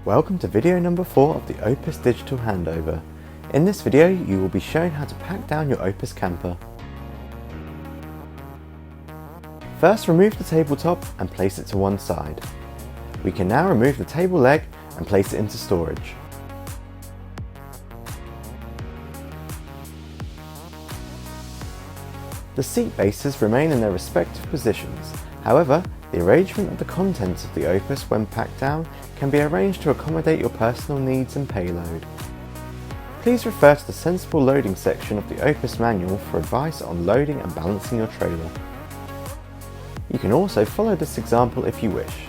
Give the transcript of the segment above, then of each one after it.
Welcome to video number 4 of the OPUS Digital Handover. In this video you will be shown how to pack down your OPUS Camper. First, remove the tabletop and place it to one side. We can now remove the table leg and place it into storage. The seat bases remain in their respective positions. However, the arrangement of the contents of the OPUS when packed down can be arranged to accommodate your personal needs and payload. Please refer to the sensible loading section of the OPUS manual for advice on loading and balancing your trailer. You can also follow this example if you wish.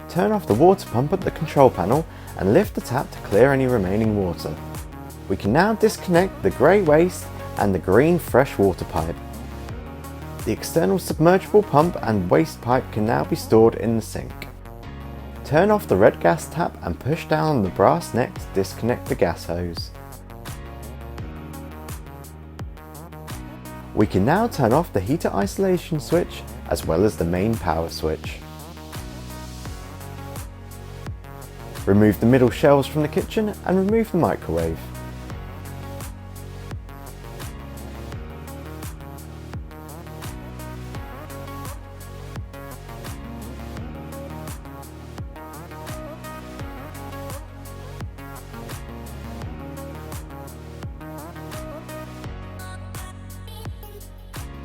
Turn off the water pump at the control panel and lift the tap to clear any remaining water. We can now disconnect the grey waste and the green fresh water pipe. The external submergible pump and waste pipe can now be stored in the sink. Turn off the red gas tap and push down on the brass neck to disconnect the gas hose. We can now turn off the heater isolation switch as well as the main power switch. Remove the middle shelves from the kitchen and remove the microwave.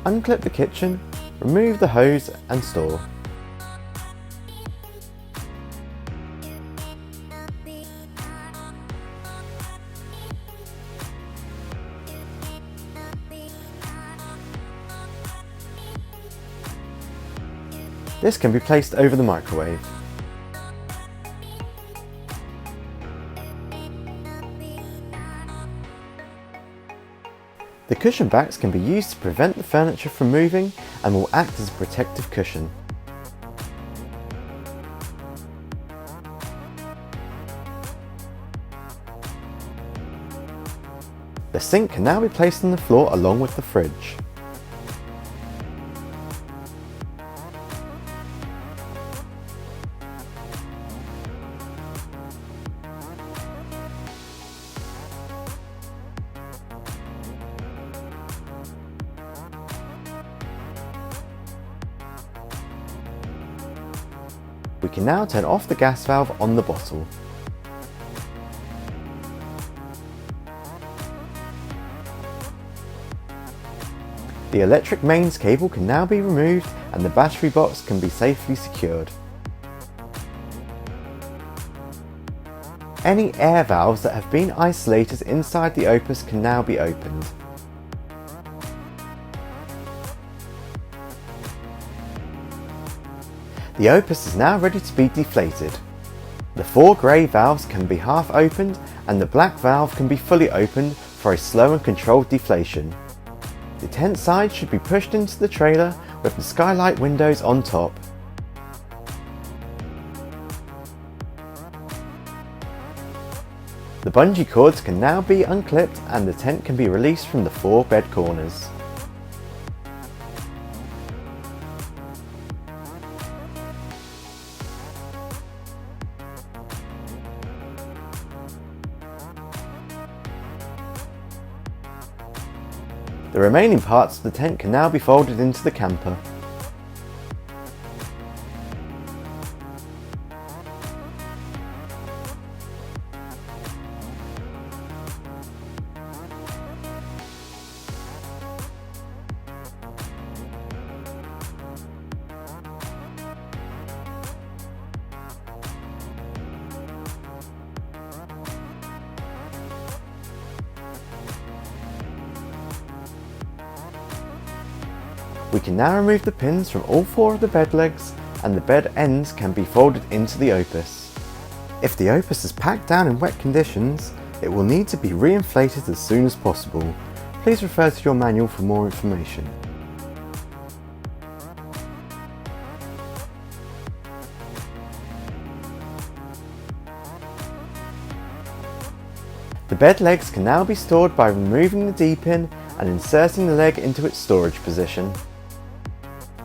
Unclip the kitchen, remove the hose and store. This can be placed over the microwave. The cushion backs can be used to prevent the furniture from moving and will act as a protective cushion. The sink can now be placed on the floor along with the fridge. We can now turn off the gas valve on the bottle. The electric mains cable can now be removed and the battery box can be safely secured. Any air valves that have been isolated inside the OPUS can now be opened. The OPUS is now ready to be deflated. The 4 grey valves can be half opened and the black valve can be fully opened for a slow and controlled deflation. The tent side should be pushed into the trailer with the skylight windows on top. The bungee cords can now be unclipped and the tent can be released from the 4 bed corners. The remaining parts of the tent can now be folded into the camper. We can now remove the pins from all 4 of the bed legs, and the bed ends can be folded into the OPUS. If the OPUS is packed down in wet conditions, it will need to be reinflated as soon as possible. Please refer to your manual for more information. The bed legs can now be stored by removing the D-pin and inserting the leg into its storage position.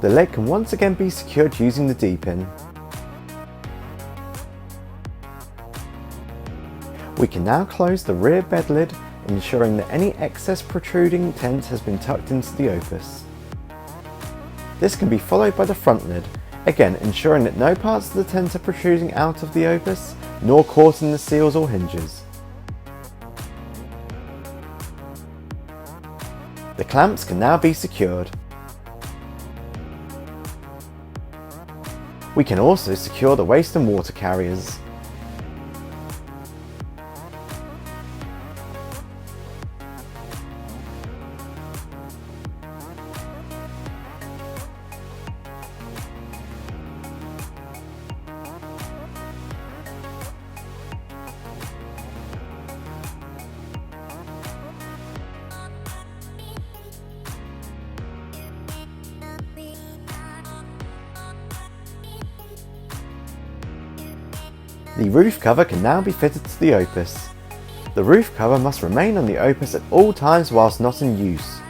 The leg can once again be secured using the D-pin. We can now close the rear bed lid, ensuring that any excess protruding tent has been tucked into the OPUS. This can be followed by the front lid, again ensuring that no parts of the tent are protruding out of the OPUS, nor caught in the seals or hinges. The clamps can now be secured. We can also secure the waste and water carriers. The roof cover can now be fitted to the OPUS. The roof cover must remain on the OPUS at all times whilst not in use.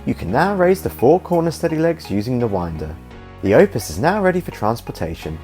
You can now raise the 4 corner steady legs using the winder. The OPUS is now ready for transportation.